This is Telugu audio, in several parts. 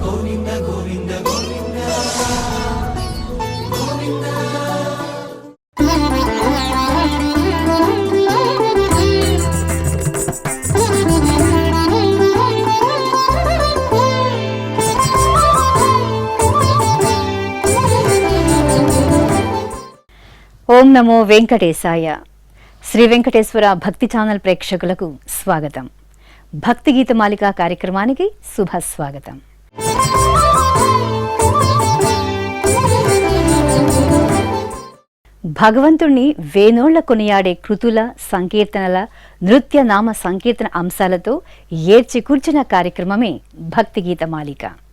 గోవింద గోవింద గోవింద గోవింద. ఓం నమో వెంకటేశాయ. శ్రీ వెంకటేశ్వర భక్తి ఛానల్ ప్రేక్షకులకు స్వాగతం. భక్తి గీతమాలిక కార్యక్రమానికి శుభస్వాగతం. భగవంతుణ్ణి వేనోళ్ల కొనియాడే కృతుల, సంకీర్తనల, నృత్య నామ సంకీర్తన అంశాలతో ఏర్చి కూర్చిన కార్యక్రమమే భక్తి గీతమాలిక.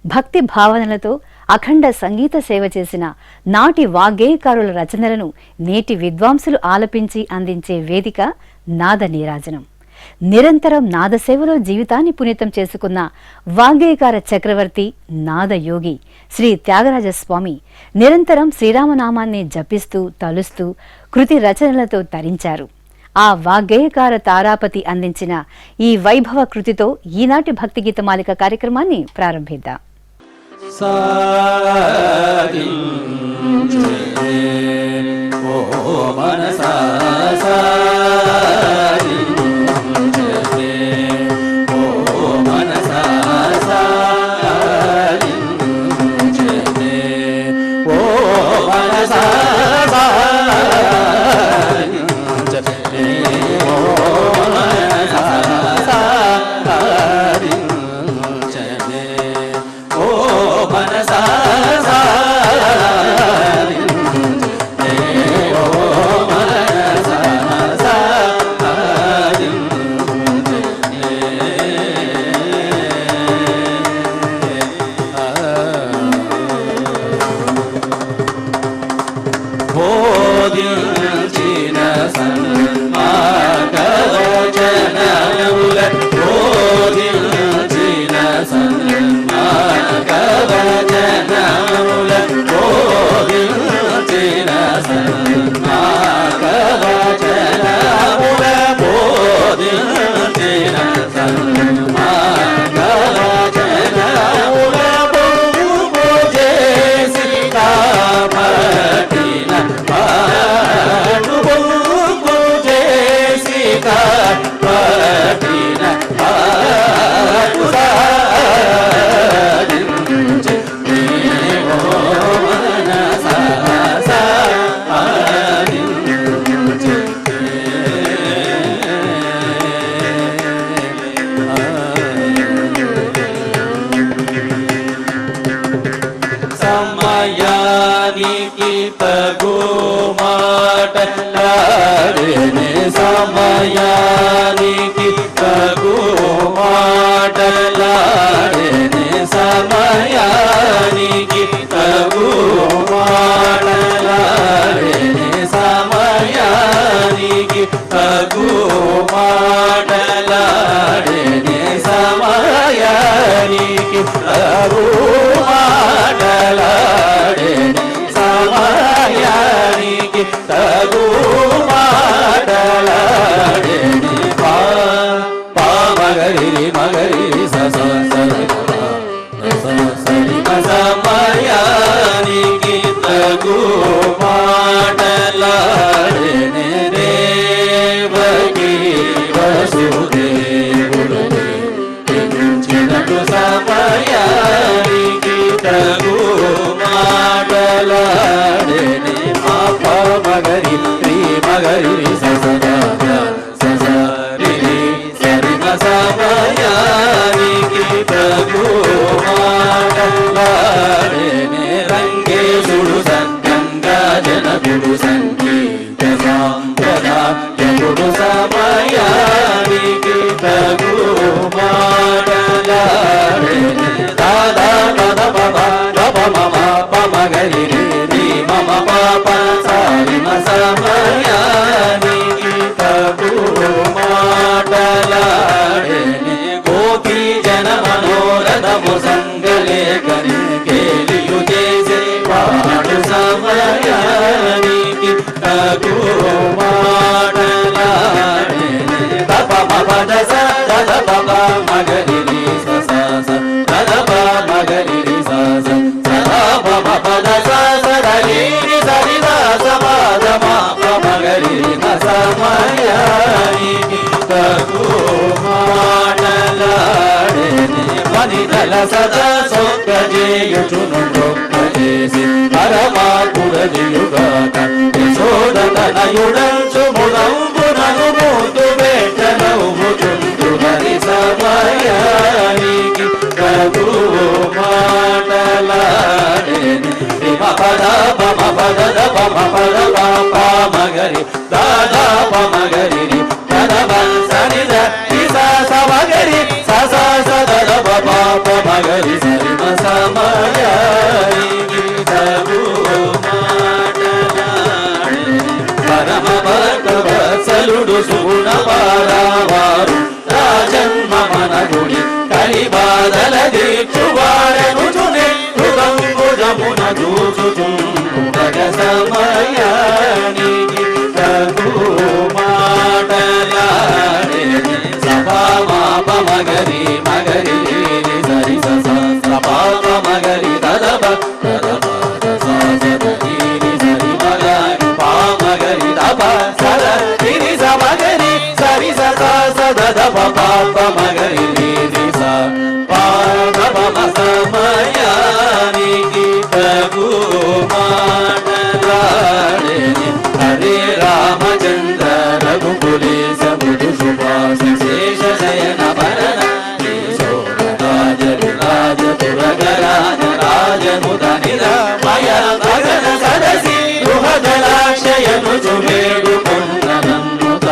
భక్తి భావనలతో అఖండ సంగీత సేవ చేసిన నాటి వాగ్గేయకారుల రచనలను నేటి విద్వాంసులు ఆలపించి అందించే వేదిక నాద నీరాజనం. నిరంతరం నాదసేవలో జీవితాన్ని పునీతం చేసుకున్న వాగ్గేయకార చక్రవర్తి నాదయోగి శ్రీ త్యాగరాజస్వామి నిరంతరం శ్రీరామనామాన్ని జపిస్తూ తలుస్తూ కృతి రచనలతో తరించారు. ఆ వాగ్గేయకార తారాపతి అందించిన ఈ వైభవ కృతితో ఈనాటి భక్తి గీతమాలిక కార్యక్రమాన్ని ప్రారంభిద్దాం. సమయానికి తగు మాటలాడేనే సమయానికి తగు మాటలాడేనే సమయానికి తగు మాటలాడేనే సమయానికి తగు మాటలాడేనే సమయానికి తగు మాటలాడేనే మగరి మగరి సస సరి సమయానికి తగు మాటలాడేనే దేవకి వసుదేవుడు చిన్నటు సమయానికి తగు మాటలాడేనే పాప మగరి శ్రీ మగరి సమయానికి తగు మాటలాడేనే రంగేశుడు సంగంగా జనకుడు సంగీత సాంప్రదాయకుడు సమయానికి తగు మాటలాడేనే దాదా పద పద గప మమ పమగరి రి మమ పాప సారి మ సమయానికి తగు మాటలాడేనే గోపీ జన మనోరథము సంగలే కని కేలియు నిదల సదా సొక్కజేయుచునుండొక్కజేసి పరమాకుడదియుగాక యశోదతనయుడంచు ముదంబునను మూతు పెట్టనవుచుండు హరి సమయానికి కగు మాటలాడేని పద పమ పద పమ పద పామగరి దాదా పమగరి పద సని సమగరి స సద పమగరి సరి సమయానికి కగు పరమ భక్తవత్సలుడు సుగుణ పారావారు రాజన్మ మనగుడి కలిబాదల దీక్షువాడనుచునే హృదంబుజమున చూచుచుండగ సమయానికి తగు మాటలాడేని సభామాప మగరి మగరి సరి సపాప మగరి తదప తదప సరి మగరి పామగరి తప సర తిరి సమగరి సరి సదప పాప మగరి స పాపమ సమయానికి తగు మాటలాడేని హరే రామచంద్ర రఘుకులేశ మృదు సుభాష శేష శయన భరణ రాజ తురగరాజ రాజముదనిద మయ భగన సదసి గృహజలాక్షయను చువేడు కొండనన్నుత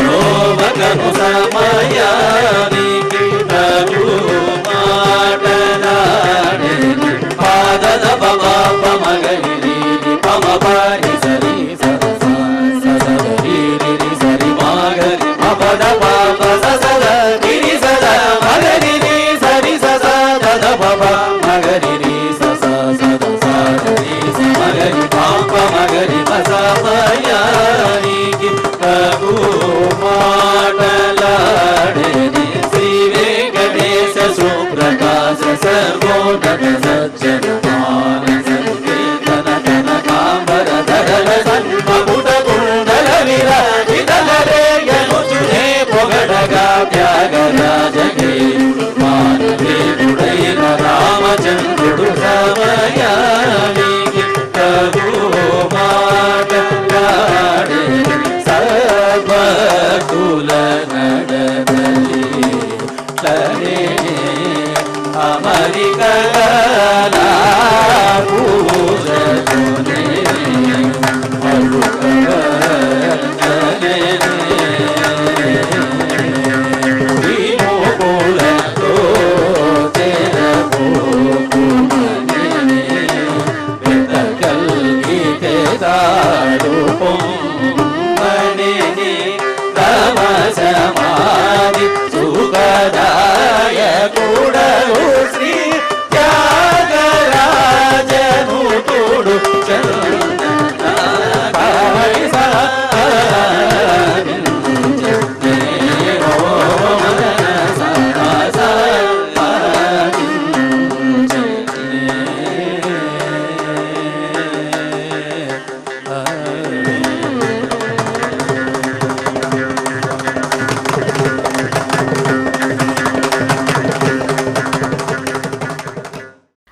రోమకను సమయానికి తగు మాటలాడేని పాదద పమ మగరి పమ పరి సరి సరి సరి మాగరి పద పాప సద గిరి సద మగరి సరి సద పమ మగరి సద మగరి పాప మగరి సమయానికి తగు మాటలాడేని శ్రీ వెంకటేశ సుప్రకాశ సర్వోన్నత సజ్జన మానస కీర్తన తన కాంబర ధరల సన్మకుట కుండల విరాజితలరేయనుచునే పొగడగా త్యాగరాజగే మానవేయుడైన రామచంద్రుడు సమయానికి తగు మాటలాడేని సర్వకుల నడబలి అమరికల పూజనే విమోకులతో వెతకల్గితే దాడు పొమ్మని తమ సమాధి సుఖదాయ కూడలు శ్రీ త్యాగరాజను తోడు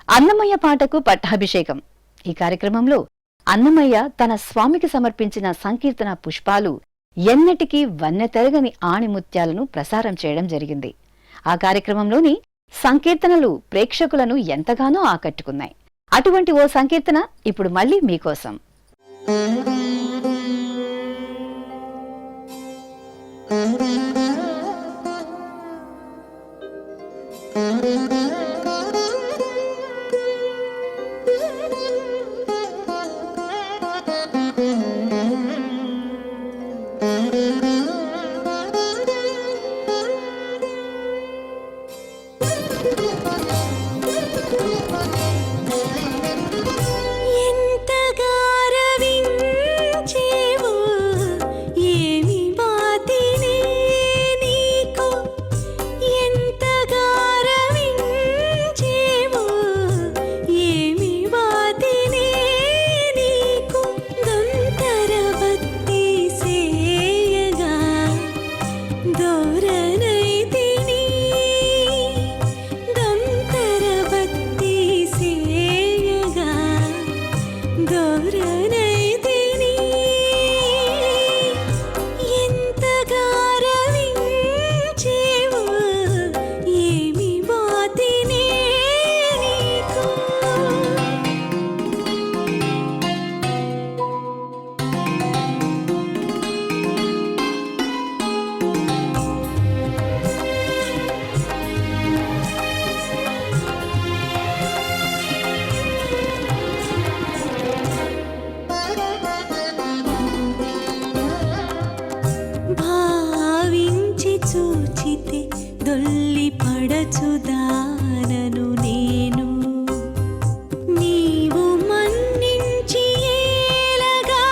అన్నమయ్య పాటకు పట్టాభిషేకం. ఈ కార్యక్రమంలో అన్నమయ్య తన స్వామికి సమర్పించిన సంకీర్తన పుష్పాలు ఎన్నటికీ వన్నెతెరగని ఆణిముత్యాలను ప్రసారం చేయడం జరిగింది. ఆ కార్యక్రమంలోని సంకీర్తనలు ప్రేక్షకులను ఎంతగానో ఆకట్టుకున్నాయి. అటువంటి ఓ సంకీర్తన ఇప్పుడు మళ్ళీ మీకోసం. గౌరనైతిని దొల్లి పడచుదానను నేను నీవు మన్నించి ఏలగా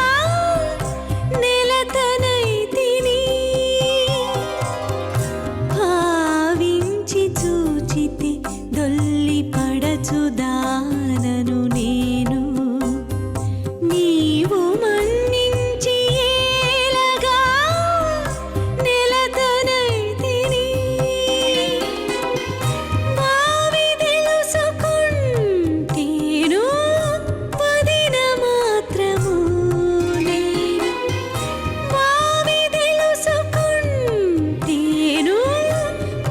నెలతనైతిని భావించి చూచితే దొల్లి పడచుదానను నేను నీవు మన్నించి ఏలగా నెలతనైతిని భావి తెలుసుకుంటేను వదిన మాత్రము నేను భావి తెలుసుకుంటేను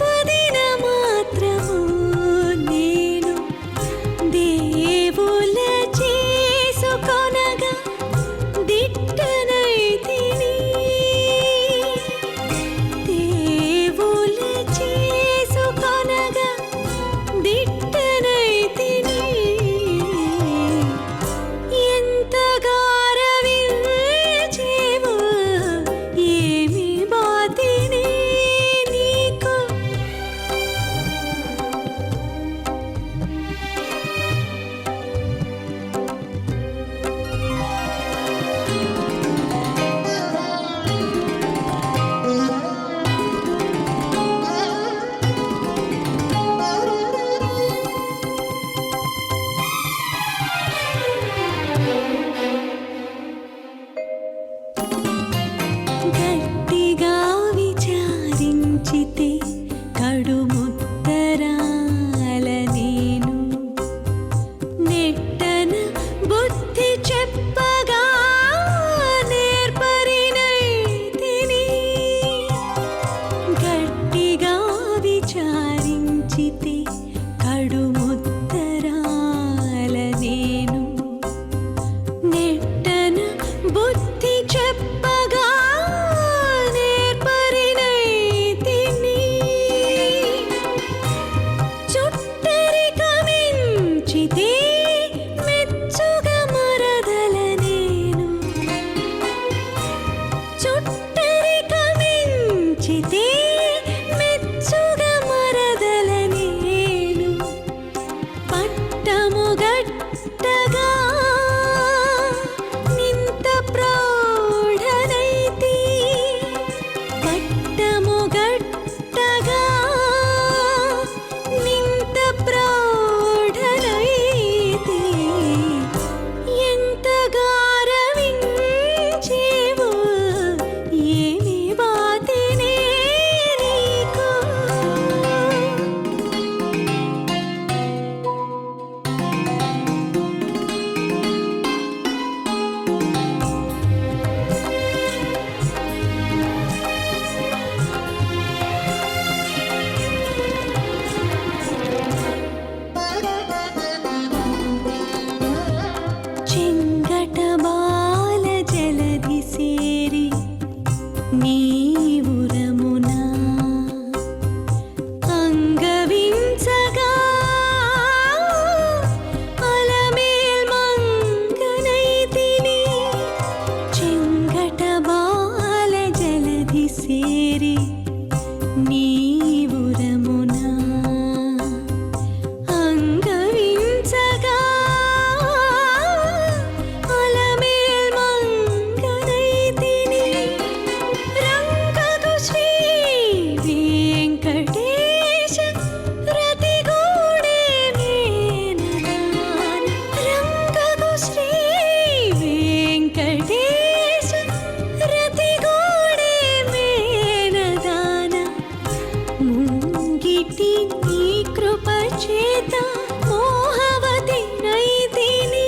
వదిన మాత్రము నేను దేవుల చేసుకొనగా దిట్టనైతిని దేవుల చేసుకొనగా దిట్టనైతిని ఎంత గారవించేవో ఏమి బాతిని నీకు గట్టిగా విచారించితే కడుముత్తరాల నేను నెట్టన బుద్ధి చెప్పగా నేర్పరినైతిని గట్టిగా విచారించితే కడుముత్తరాల నేను నెట్టన బుద్ధి చెప్పగా నేర్పరినైతిని చుట్టరికమించితే మెచ్చుగా మరదల నేను చుట్టరికమించితే మెచ్చుగా మరదల నేను పట్టము గట్టగా నింత ప్రౌఢనైతి పట్టము గట్టగా నింత ప్రౌఢనైతి ఎంత గారవించేవో ఏమి బాతినే నీకు చెంగట బాల జలధి సేరి నీవురమున అంగవించగా అలమేల్ మంగనైతిని చెంగట బాల జలధి సేరి నీవురమున అంగవించగా అలమేల్ మంగనైతిని రంగదు శ్రీ వెంకటేశ రతిగూడే మేనదాన రంగదు శ్రీ వెంకటేశ రతిగూడే మేనదాన ముంగిటి నీ కృప చేత మోహవతి నైతిని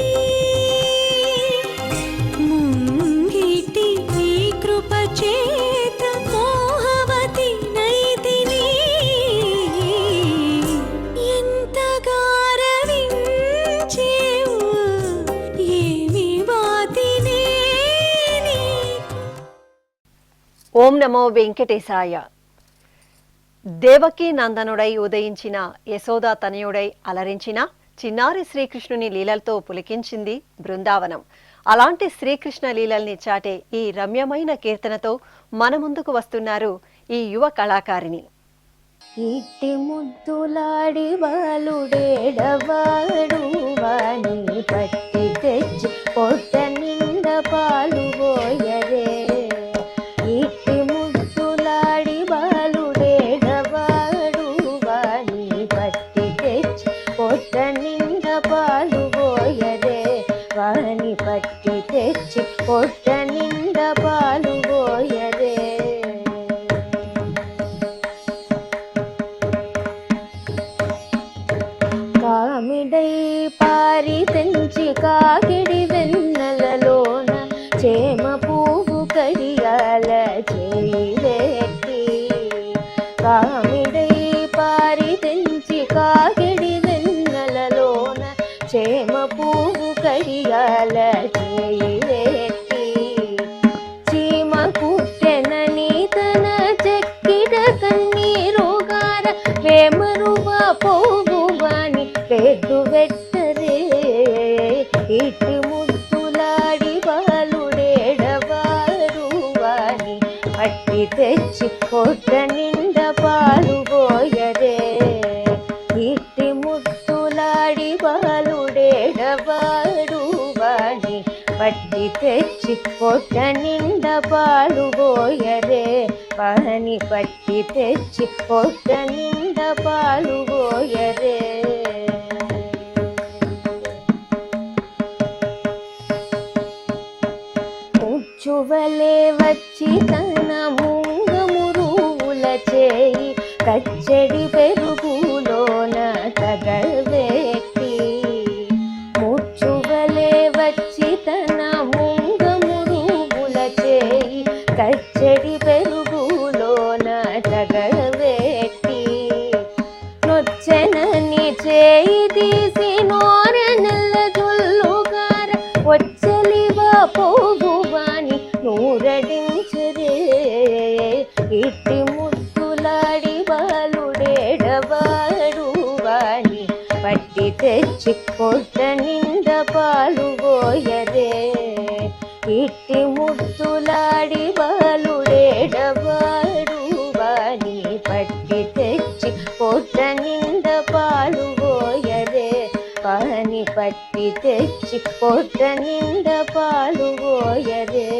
ముంగిటి నీ కృప చేత మోహవతి నైతిని ఎంత గారవించేవో ఏమి బాతినే నీకు ఓం నమో వెంకటేశాయ. దేవకీ నందనుడై ఉదయించిన యశోదా తనయుడై అలరించిన చిన్నారి శ్రీకృష్ణుని లీలలతో పులికించింది బృందావనం. అలాంటి శ్రీకృష్ణ లీలల్ని చాటే ఈ రమ్యమైన కీర్తనతో మన ముందుకు వస్తున్నారు ఈ యువ కళాకారిణి. ఇట్టి ముద్దులాడి బాలుడేడవాడు వాణి పట్టి తెచ్చి పొట్ట నిండ పాలు పోయరే. ఇట్టి ముద్దులాడి బాలుడేడవాడు వాణి పట్టి తెచ్చి పొట్ట నిండ పాలు పోయరే. వాణి పట్టి తెచ్చి పొట్ట నిండ పాలు పోయరే. కామిడై పారి తెంచి కాకిడి వెన్నెలలోన చేమ పువ్వు కడియాల చేయి వేట్టి. కామిడై పారి తెంచి కాకిడి వెన్నెలలోన చేమ పువ్వు కడియాల చేయి వేట్టి. చీమ కుట్టెనని తన చెక్కిడ కన్నీరుగార ప్రేమరువ పోవు వాణి పెద్దు వెట్టరే. ఇటు ముద్దులాడి బాలుడేడవాడు వాణి పట్టి తెచ్చి పొట్ట నిండ పాలు పోయరే. ఇటు ముద్దులాడి బాలుడేడవాడు వాణి పట్టి తెచ్చి పొట్ట నిండ పాలు పోయరే. వాణి పట్టి తెచ్చి పొట్ట నిండ పాలు పోయరే. ముచ్చువలే వచ్చి తన ముంగమురువుల చేయి కచ్చడి పెరుగులోన తగవేట్టి. ముచ్చువలే వచ్చి తన ముంగమురువుల చేయి కచ్చడి పెరుగులోన తగవేట్టి. నొచ్చెనని చేయి తీసి నోర నెల్ల జొల్లుగార వచ్చలివా పోగు వాణి నూరడించరే. ఇట్టి ముద్దులాడి బాలుడేడవాడు వాణి పట్టి తెచ్చి పొట్ట నిండ పాలు పోయరే. ఇట్టి ముద్దులాడి బాలుడేడవాడు వాణి పట్టి తెచ్చి పొట్ట నిండ పాలు పోయరే. వాణి పట్టి తెచ్చి పొట్ట నిండ పాలు పోయరే.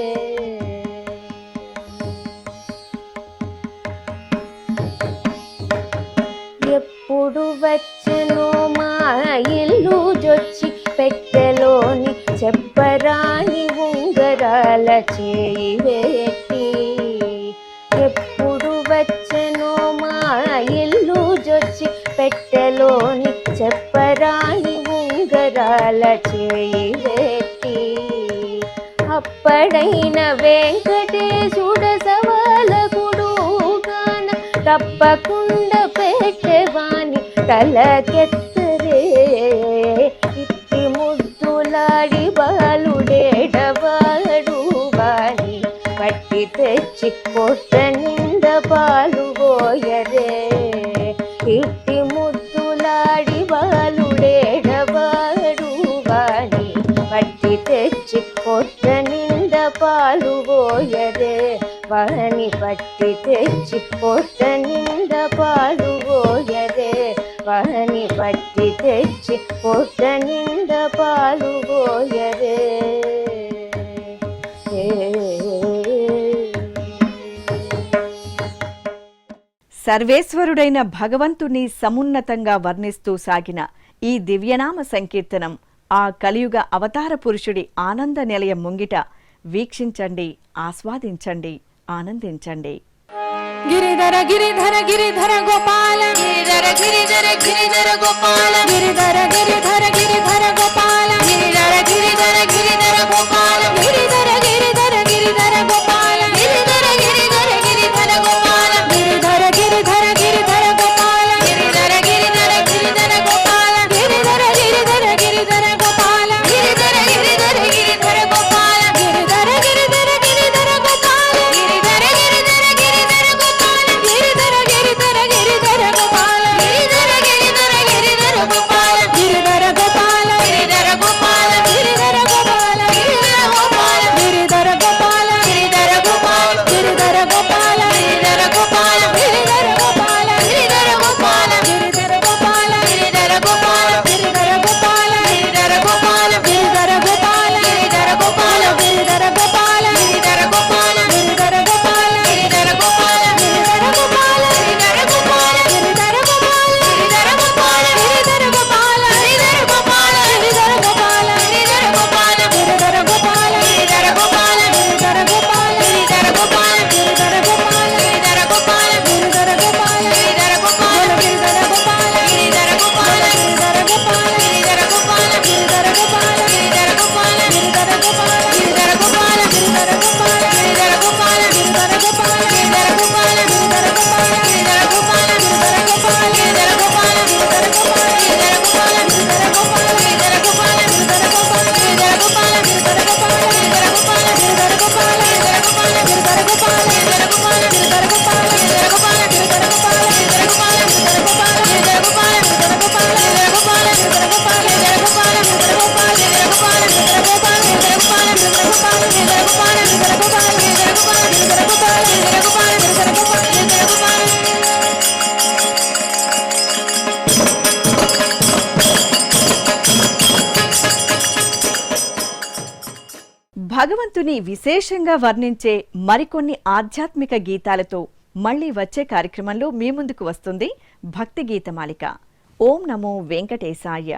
ఎప్పుడు వచ్చెనో మా ఇల్లు జొచ్చి పెట్టెలోని చెప్పరాని ఉంగరాల చేయి వేట్టి. ఎప్పుడు వచ్చెనో మా ఇల్లు జొచ్చి పెట్టెలోని చెప్పరాని ఉంగరాల చేయి వేట్టి. అప్పడైన వెంకటేశుడ సవాలకుడు గాన తప్పకుండా పెట్టెవాని తలకెత్తరే. ఇట్టి ముద్దులాడి బాలుడేడవాడు వాణి పట్టి తెచ్చి పొట్ట నిండ పాలు పోయరే. ఇట్టి ముద్దులాడి బాలుడేడవాడు వాణి పట్టి తెచ్చి పొట్ట నిండ పాలు పోయరే. వాణి పట్టి తెచ్చి పొట్ట నిండ పాలు పోయరే. వాణి పట్టి తెచ్చి పొట్ట నిండ పాలు పోయరే. సర్వేశ్వరుడైన భగవంతుని సమున్నతంగా వర్ణిస్తూ సాగిన ఈ దివ్యనామ సంకీర్తనం ఆ కలియుగ అవతార పురుషుడి ఆనంద నిలయం ముంగిట వీక్షించండి, ఆస్వాదించండి, ఆనందించండి. గిరిధర గిరిధర గిరిధర గోపాల గిరిధర గిరిధర గిరిధర గోపాల గిరిధర గిరిధర గిరిధర గోపాల గిరిధర గిరిధర గిరిధర గోపాల గిరిధర గిరిధర గిరిధర గోపాల గిరిధర గిరిధర గిరిధర గోపాల గిరిధర గిరిధర గిరిధర గోపాల గిరిధర గిరిధర గిరిధర గోపాల గిరిధర గిరిధర గిరిధర గోపాల గిరిధర గిరిధర గిరిధర గోపాల గిరిధర గిరిధర గిరిధర గోపాల గిరిధర గిరిధర గిరిధర గోపాల గిరిధర గిరిధర గిరిధర గోపాల గిరిధర గిరిధర గిరిధర గోపాల గిరిధర భగవంతుని విశేషంగా వర్ణించే మరికొన్ని ఆధ్యాత్మిక గీతాలతో మళ్ళీ వచ్చే కార్యక్రమంలో మీ ముందుకు వస్తుంది భక్తి గీతమాలిక. ఓం నమో వెంకటేశాయ.